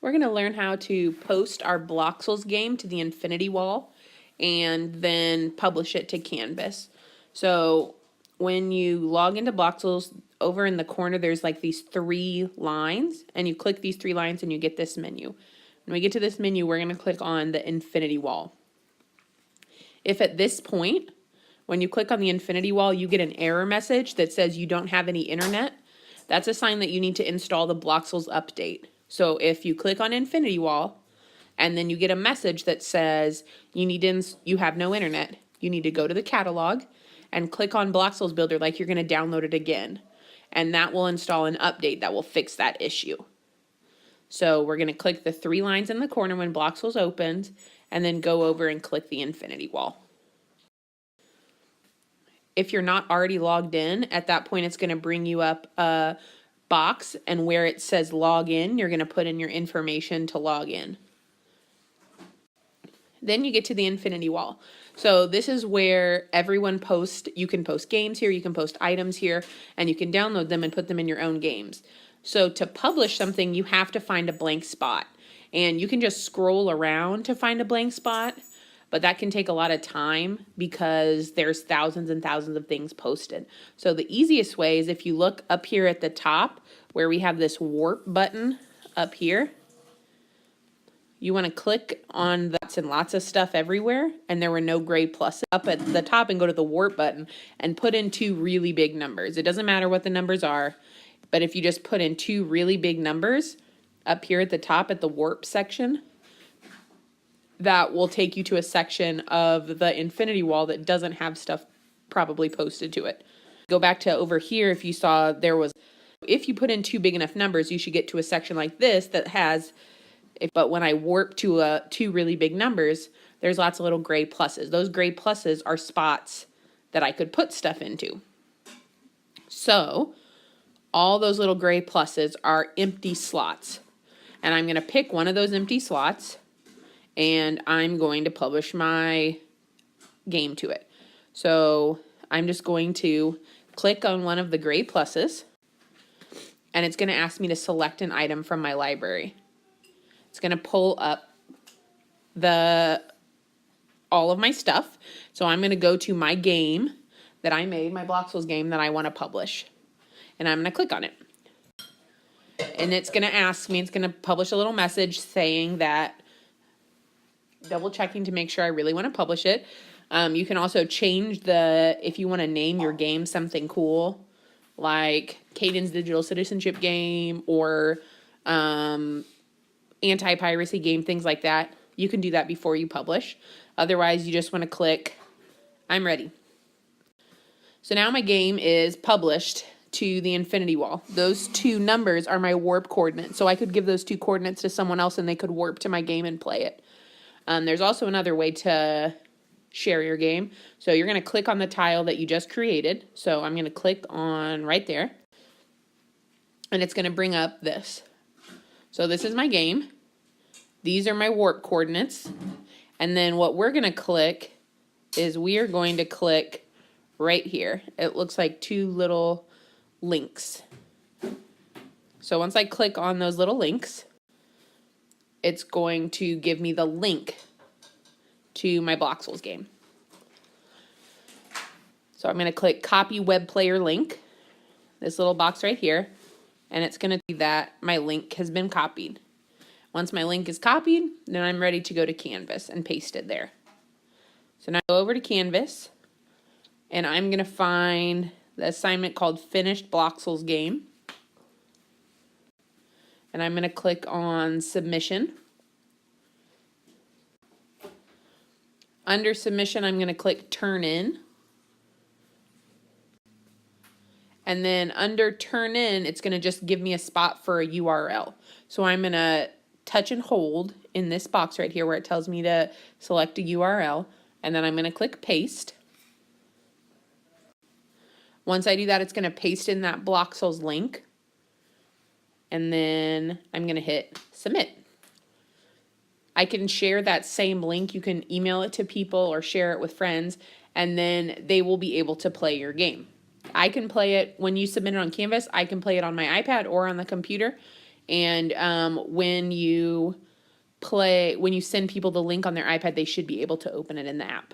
We're going to learn how to post our Bloxels game to the infinity wall and then publish it to Canvas. So when you log into Bloxels, over in the corner there's like these 3 lines, and you click these 3 lines and you get this menu. When we get to this menu, we're going to click on the infinity wall. If at this point, when you click on the infinity wall, you get an error message that says you don't have any internet, that's a sign that you need to install the Bloxels update. So if you click on infinity wall and then you get a message that says you have no internet, you need to go to the catalog and click on Bloxels Builder like you're going to download it again. And that will install an update that will fix that issue. So we're going to click the 3 lines in the corner when Bloxels opens and then go over and click the infinity wall. If you're not already logged in, at that point it's going to bring you up a box, and where it says log in, you're going to put in your information to log in. Then you get to the infinity wall. So this is where everyone posts. You can post games here, you can post items here, and you can download them and put them in your own games. So to publish something, you have to find a blank spot. And you can just scroll around to find a blank spot, but that can take a lot of time because there's thousands and thousands of things posted. So the easiest way is if you look up here at the top where we have this warp button up here, you want to click on lots and lots of stuff everywhere, and there were no gray pluses up at the top, and go to the warp button and put in 2 really big numbers. It doesn't matter what the numbers are, but if you just put in 2 really big numbers up here at the top at the warp section, that will take you to a section of the infinity wall that doesn't have stuff probably posted to it. Go back to over here. If you saw if you put in 2 big enough numbers, you should get to a section like this that has, but when I warp to 2 really big numbers, there's lots of little gray pluses. Those gray pluses are spots that I could put stuff into. So all those little gray pluses are empty slots. And I'm going to pick one of those empty slots, and I'm going to publish my game to it. So I'm just going to click on one of the gray pluses, and it's going to ask me to select an item from my library. It's going to pull up all of my stuff. So I'm going to go to my game that I made, my Bloxels game that I want to publish. And I'm going to click on it. And it's going to ask me, it's going to publish a little message saying that, double checking to make sure I really want to publish it. You can also change if you want to name your game something cool, like Caden's Digital Citizenship Game or anti-piracy game, things like that. You can do that before you publish. Otherwise, you just want to click, I'm ready. So now my game is published to the infinity wall. Those 2 numbers are my warp coordinates. So I could give those 2 coordinates to someone else and they could warp to my game and play it. There's also another way to share your game. So you're going to click on the tile that you just created. So I'm going to click on right there. And it's going to bring up this. So this is my game. These are my warp coordinates. And then what we're going to click is we are going to click right here. It looks like 2 little links. So once I click on those little links, it's going to give me the link to my Bloxels game. So I'm going to click copy web player link, this little box right here, and it's going to see that my link has been copied. Once my link is copied, then I'm ready to go to Canvas and paste it there. So now I go over to Canvas, and I'm going to find the assignment called Finished Bloxels Game. And I'm going to click on Submission. Under Submission, I'm going to click Turn In. And then under Turn In, it's going to just give me a spot for a URL. So I'm going to touch and hold in this box right here where it tells me to select a URL. And then I'm going to click Paste. Once I do that, it's going to paste in that Bloxels link. And then I'm going to hit Submit. I can share that same link. You can email it to people or share it with friends, and then they will be able to play your game. I can play it when you submit it on Canvas. I can play it on my iPad or on the computer, And when you send people the link on their iPad, they should be able to open it in the app.